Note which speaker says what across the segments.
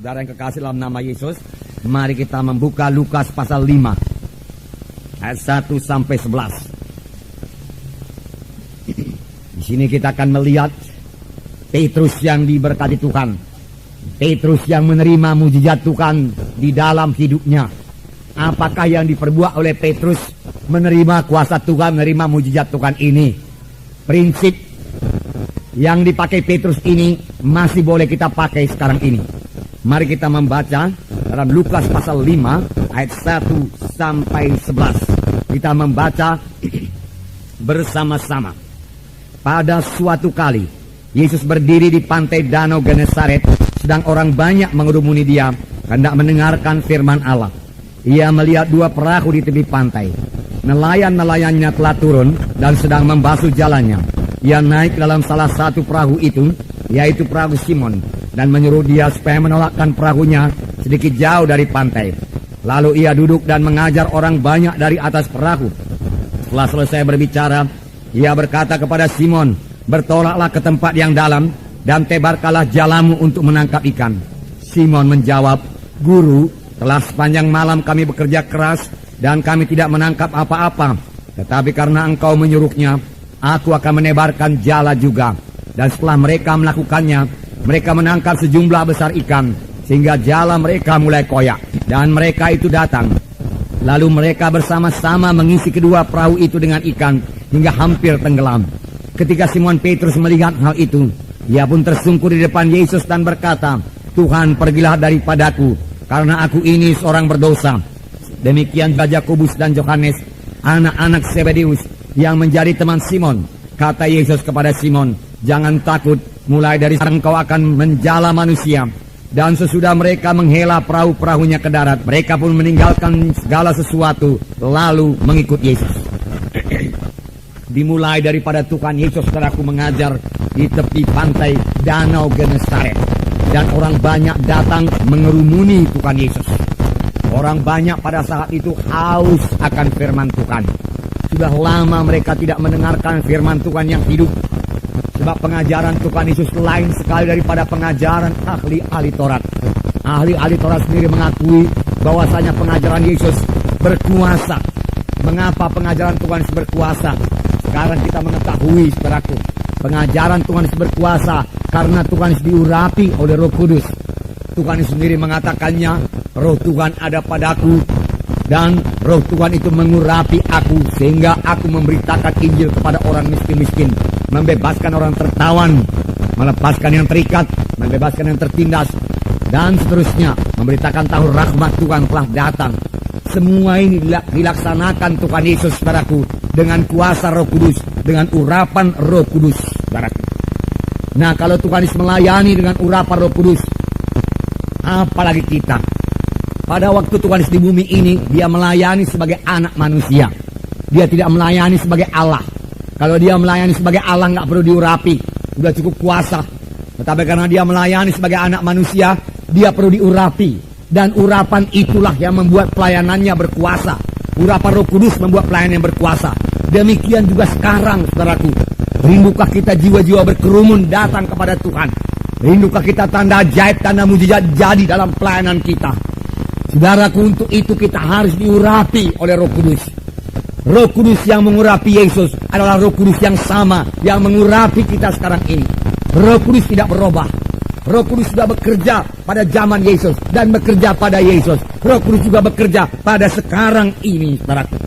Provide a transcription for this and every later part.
Speaker 1: Saudara yang kekasih dalam nama Yesus, mari kita membuka Lukas pasal 5 ayat 1 sampai 11. Di sini kita akan melihat Petrus yang diberkati Tuhan. Petrus yang menerima mujizat Tuhan di dalam hidupnya. Apakah yang diperbuat oleh Petrus menerima kuasa Tuhan, menerima mujizat Tuhan ini? Prinsip yang dipakai Petrus ini masih boleh kita pakai sekarang ini. Mari kita membaca dalam Lukas pasal 5 ayat 1 sampai 11. Kita membaca bersama-sama. Pada suatu kali Yesus berdiri di pantai Danau Genesaret, sedang orang banyak mengerumuni dia hendak mendengarkan firman Allah. Ia melihat dua perahu di tepi pantai. Nelayan-nelayannya telah turun dan sedang membasuh jalannya. Ia naik dalam salah satu perahu itu, yaitu perahu Simon, dan menyuruh dia supaya menolakkan perahunya sedikit jauh dari pantai. Lalu ia duduk dan mengajar orang banyak dari atas perahu. Setelah selesai berbicara, ia berkata kepada Simon, "Bertolaklah ke tempat yang dalam dan tebarkanlah jalamu untuk menangkap ikan." Simon menjawab, "Guru, telah sepanjang malam kami bekerja keras dan kami tidak menangkap apa-apa. Tetapi karena engkau menyuruhnya, aku akan menebarkan jala juga." Dan setelah mereka melakukannya, mereka menangkap sejumlah besar ikan, sehingga jala mereka mulai koyak. Dan mereka itu datang. Lalu mereka bersama-sama mengisi kedua perahu itu dengan ikan, hingga hampir tenggelam. Ketika Simon Petrus melihat hal itu, ia pun tersungkur di depan Yesus dan berkata, "Tuhan, pergilah daripadaku, karena aku ini seorang berdosa." Demikian juga Yakobus dan Yohanes, anak-anak Zebedeus, yang menjadi teman Simon. Kata Yesus kepada Simon, "Jangan takut, mulai dari sekarang kau akan menjala manusia." Dan sesudah mereka menghela perahu-perahunya ke darat, mereka pun meninggalkan segala sesuatu, lalu mengikut Yesus. Dimulai daripada Tuhan Yesus, saudaraku, mengajar di tepi pantai Danau Genesaret. Dan orang banyak datang mengerumuni Tuhan Yesus. Orang banyak pada saat itu haus akan firman Tuhan. Sudah lama mereka tidak mendengarkan firman Tuhan yang hidup. Sebab pengajaran Tuhan Yesus lain sekali daripada pengajaran ahli-ahli Taurat. Ahli-ahli Taurat sendiri mengakui bahwasanya pengajaran Yesus berkuasa. Mengapa pengajaran Tuhan Yesus berkuasa? Sekarang kita mengetahui, saudaraku, pengajaran Tuhan Yesus berkuasa karena Tuhan Yesus diurapi oleh Roh Kudus. Tuhan Yesus sendiri mengatakannya, "Roh Tuhan ada padaku, dan Roh Tuhan itu mengurapi aku, sehingga aku memberitakan Injil kepada orang miskin-miskin, membebaskan orang tertawan, melepaskan yang terikat, membebaskan yang tertindas, dan seterusnya, memberitakan tahun rahmat Tuhan telah datang." Semua ini dilaksanakan Tuhan Yesus, saudaraku, dengan kuasa Roh Kudus, dengan urapan Roh Kudus, saudaraku. Nah, kalau Tuhan Yesus melayani dengan urapan Roh Kudus, apalagi kita. Pada waktu Tuhan Yesus di bumi ini, dia melayani sebagai anak manusia. Dia tidak melayani sebagai Allah. Kalau dia melayani sebagai Allah, nggak perlu diurapi, sudah cukup kuasa. Tetapi karena dia melayani sebagai anak manusia, dia perlu diurapi. Dan urapan itulah yang membuat pelayanannya berkuasa. Urapan Roh Kudus membuat pelayanan yang berkuasa. Demikian juga sekarang, saudaraku. Rindukah kita jiwa-jiwa berkerumun datang kepada Tuhan? Rindukah kita tanda ajaib, tanda mujizat jadi dalam pelayanan kita? Saudaraku, untuk itu kita harus diurapi oleh Roh Kudus. Roh Kudus yang mengurapi Yesus adalah Roh Kudus yang sama yang mengurapi kita sekarang ini. Roh Kudus tidak berubah. Roh Kudus sudah bekerja pada zaman Yesus dan bekerja pada Yesus. Roh Kudus juga bekerja pada sekarang ini, saudaraku.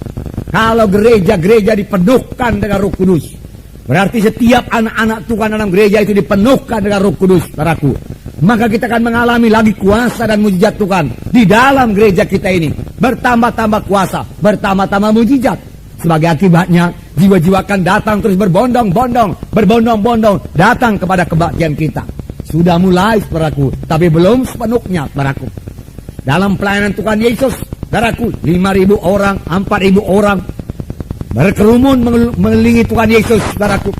Speaker 1: Kalau gereja-gereja dipenuhkan dengan Roh Kudus, berarti setiap anak-anak Tuhan dalam gereja itu dipenuhkan dengan Roh Kudus, saudaraku. Maka kita akan mengalami lagi kuasa dan mujizat Tuhan di dalam gereja kita ini. Bertambah-tambah kuasa, bertambah-tambah mujizat. Sebagai akibatnya, jiwa-jiwa akan datang terus berbondong-bondong datang kepada kebaktian kita. Sudah mulai, saudaraku, tapi belum sepenuhnya, saudaraku. Dalam pelayanan Tuhan Yesus, saudaraku, 5.000 orang, 4.000 orang berkerumun mengelilingi Tuhan Yesus, saudaraku.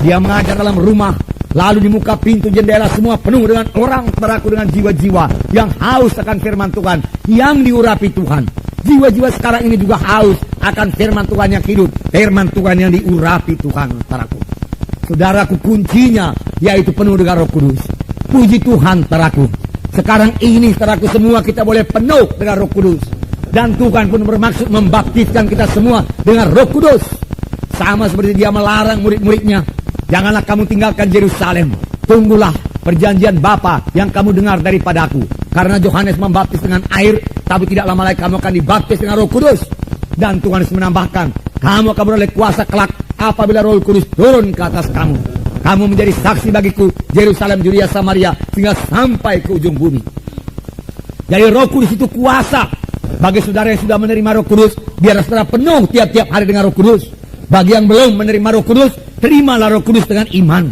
Speaker 1: Dia mengajar dalam rumah, lalu di muka pintu jendela semua penuh dengan orang, saudaraku, dengan jiwa-jiwa yang haus akan firman Tuhan, yang diurapi Tuhan. Jiwa-jiwa sekarang ini juga haus akan firman Tuhan yang hidup, firman Tuhan yang diurapi Tuhan, saudaraku. Saudaraku, kuncinya yaitu penuh dengan Roh Kudus. Puji Tuhan, saudaraku. Sekarang ini saudaraku semua kita boleh penuh dengan Roh Kudus. Dan Tuhan pun bermaksud membaptiskan kita semua dengan Roh Kudus. Sama seperti dia melarang murid-muridnya, janganlah kamu tinggalkan Yerusalem. Tunggulah perjanjian Bapa yang kamu dengar daripada aku. Karena Yohanes membaptis dengan air, tapi tidak lama lagi kamu akan dibaptis dengan Roh Kudus. Dan Tuhan Yesus menambahkan, kamu akan beroleh kuasa kelak apabila Roh Kudus turun ke atas kamu. Kamu menjadi saksi bagiku, Yerusalem, Yudea, Samaria, hingga sampai ke ujung bumi. Jadi Roh Kudus itu kuasa. Bagi saudara yang sudah menerima Roh Kudus, biar saudara penuh tiap-tiap hari dengan Roh Kudus. Bagi yang belum menerima Roh Kudus, terimalah Roh Kudus dengan iman.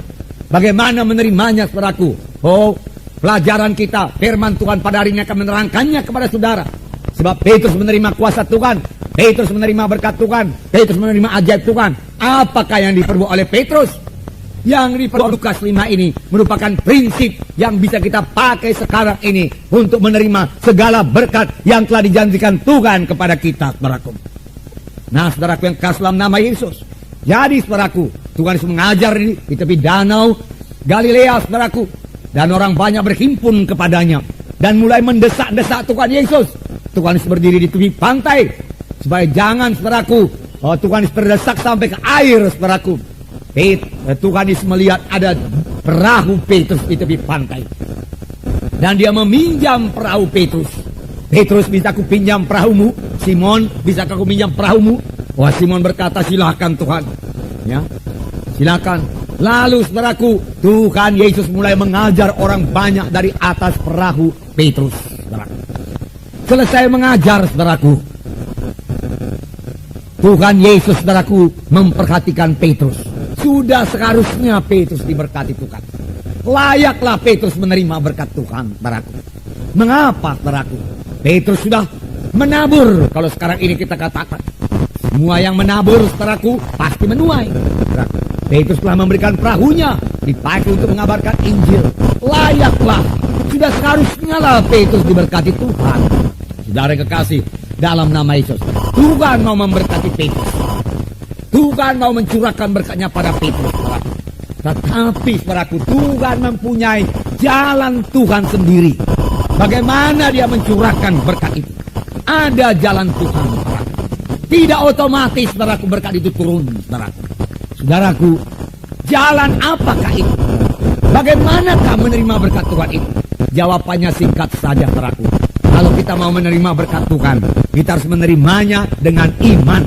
Speaker 1: Bagaimana menerimanya, saudaraku? Oh, pelajaran kita, firman Tuhan pada hari ini akan menerangkannya kepada saudara. Sebab Petrus menerima kuasa Tuhan, Petrus menerima berkat Tuhan, Petrus menerima ajaib Tuhan. Apakah yang diperbuat oleh Petrus? Yang diperbuat Lukas 5 ini merupakan prinsip yang bisa kita pakai sekarang ini untuk menerima segala berkat yang telah dijanjikan Tuhan kepada kita, saudaraku. Nah, saudaraku yang kasih dalam nama Yesus. Jadi, saudaraku, Tuhan Yesus mengajar di tepi danau Galilea, saudaraku. Dan orang banyak berhimpun kepadanya dan mulai mendesak-desak Tuhan Yesus. Tuhan Yesus berdiri di tepi pantai supaya jangan, saudaraku, Tuhan Yesus terdesak sampai ke air, saudaraku. Tuhan Yesus melihat ada perahu Petrus di tepi pantai. Dan dia meminjam perahu Petrus. Petrus, bisa aku pinjam perahumu? Simon, bisa aku pinjam perahumu? Wah, Simon berkata, silakan Tuhan. Ya, silakan. Lalu, saudaraku, Tuhan Yesus mulai mengajar orang banyak dari atas perahu Petrus. Saudaraku. Selesai mengajar, saudaraku, Tuhan Yesus, saudaraku, memperhatikan Petrus. Sudah seharusnya Petrus diberkati Tuhan. Layaklah Petrus menerima berkat Tuhan, saudaraku. Mengapa, saudaraku? Petrus sudah menabur. Kalau sekarang ini kita katakan, semua yang menabur, saudaraku, pasti menuai. Saudaraku, Petrus telah memberikan perahunya dipakai untuk mengabarkan Injil. Layaklah, sudah seharusnya lah Petrus diberkati Tuhan. Saudara kekasih, dalam nama Yesus, Tuhan mau memberkati Petrus. Tuhan mau mencurahkan berkatnya pada Petrus. Tetapi, saudaraku, Tuhan mempunyai jalan Tuhan sendiri. Bagaimana dia mencurahkan berkat itu? Ada jalan Tuhan, saudaraku. Tidak otomatis, saudaraku, berkat itu turun, saudaraku. Saudaraku, jalan apakah itu? Bagaimanakah menerima berkat Tuhan itu? Jawabannya singkat saja, saudaraku. Kalau kita mau menerima berkat Tuhan, kita harus menerimanya dengan iman.